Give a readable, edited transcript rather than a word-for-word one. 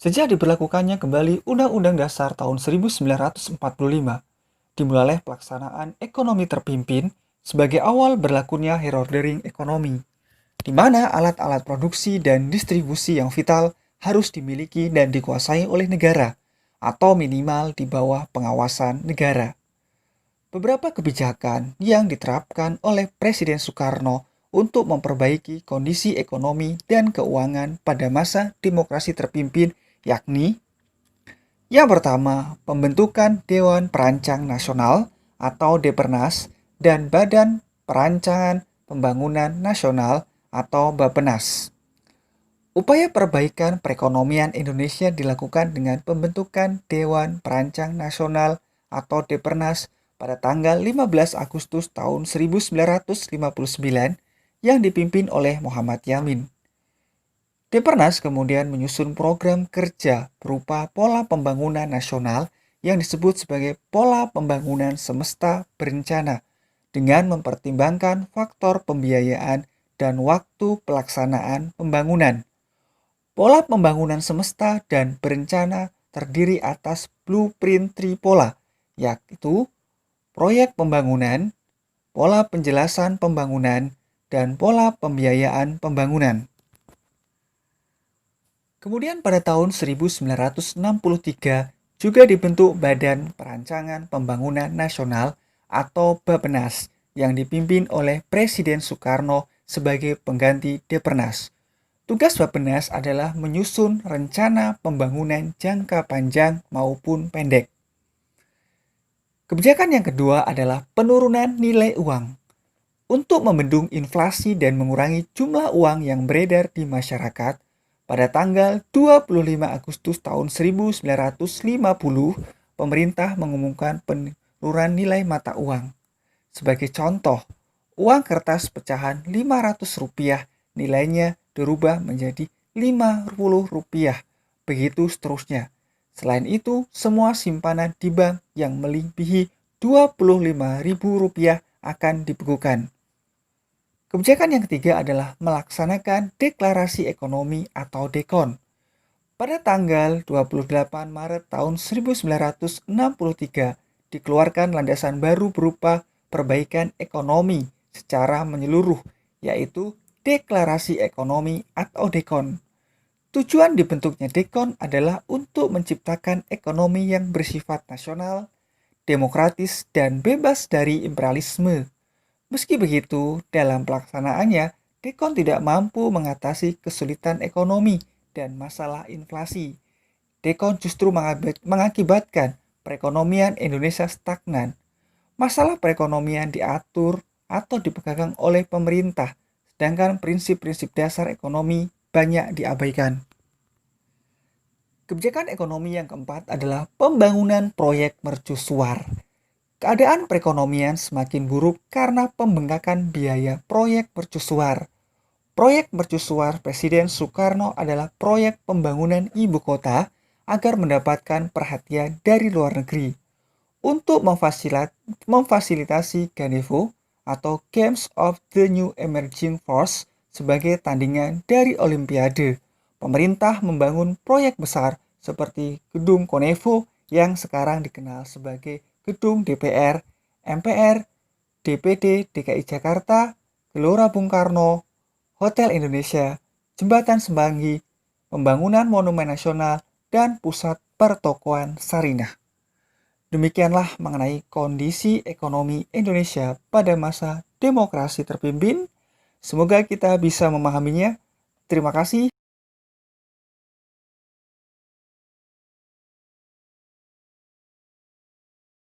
Sejak diberlakukannya kembali Undang-Undang Dasar tahun 1945, dimulailah pelaksanaan ekonomi terpimpin sebagai awal berlakunya hero ordering ekonomi, di mana alat-alat produksi dan distribusi yang vital harus dimiliki dan dikuasai oleh negara, atau minimal di bawah pengawasan negara. Beberapa kebijakan yang diterapkan oleh Presiden Soekarno untuk memperbaiki kondisi ekonomi dan keuangan pada masa demokrasi terpimpin yakni yang pertama, pembentukan Dewan Perancang Nasional atau Depernas dan Badan Perancangan Pembangunan Nasional atau Bappenas. Upaya perbaikan perekonomian Indonesia dilakukan dengan pembentukan Dewan Perancang Nasional atau Depernas pada tanggal 15 Agustus tahun 1959 yang dipimpin oleh Muhammad Yamin. Depernas kemudian menyusun program kerja berupa pola pembangunan nasional yang disebut sebagai pola pembangunan semesta berencana dengan mempertimbangkan faktor pembiayaan dan waktu pelaksanaan pembangunan. Pola pembangunan semesta dan berencana terdiri atas blueprint tripola, yaitu proyek pembangunan, pola penjelasan pembangunan, dan pola pembiayaan pembangunan. Kemudian pada tahun 1963 juga dibentuk Badan Perancangan Pembangunan Nasional atau Bappenas yang dipimpin oleh Presiden Soekarno sebagai pengganti Depernas. Tugas Bappenas adalah menyusun rencana pembangunan jangka panjang maupun pendek. Kebijakan yang kedua adalah penurunan nilai uang. Untuk membendung inflasi dan mengurangi jumlah uang yang beredar di masyarakat, pada tanggal 25 Agustus tahun 1950, pemerintah mengumumkan penurunan nilai mata uang. Sebagai contoh, uang kertas pecahan Rp500 nilainya dirubah menjadi Rp50, begitu seterusnya. Selain itu, semua simpanan di bank yang melebihi Rp25.000 akan dibekukan. Kebijakan yang ketiga adalah melaksanakan deklarasi ekonomi atau DEKON. Pada tanggal 28 Maret tahun 1963 dikeluarkan landasan baru berupa perbaikan ekonomi secara menyeluruh, yaitu deklarasi ekonomi atau DEKON. Tujuan dibentuknya DEKON adalah untuk menciptakan ekonomi yang bersifat nasional, demokratis, dan bebas dari imperialisme. Meski begitu, dalam pelaksanaannya, DEKON tidak mampu mengatasi kesulitan ekonomi dan masalah inflasi. DEKON justru mengakibatkan perekonomian Indonesia stagnan. Masalah perekonomian diatur atau dipegang oleh pemerintah, sedangkan prinsip-prinsip dasar ekonomi banyak diabaikan. Kebijakan ekonomi yang keempat adalah pembangunan proyek mercusuar. Keadaan perekonomian semakin buruk karena pembengkakan biaya proyek mercusuar. Proyek mercusuar Presiden Soekarno adalah proyek pembangunan ibu kota agar mendapatkan perhatian dari luar negeri. Untuk memfasilitasi Ganevo atau Games of the New Emerging Force sebagai tandingan dari Olimpiade, pemerintah membangun proyek besar seperti Gedung Konevo yang sekarang dikenal sebagai Gedung DPR, MPR, DPD DKI Jakarta, Gelora Bung Karno, Hotel Indonesia, Jembatan Semanggi, pembangunan Monumen Nasional, dan Pusat Pertokoan Sarinah. Demikianlah mengenai kondisi ekonomi Indonesia pada masa demokrasi terpimpin. Semoga kita bisa memahaminya. Terima kasih.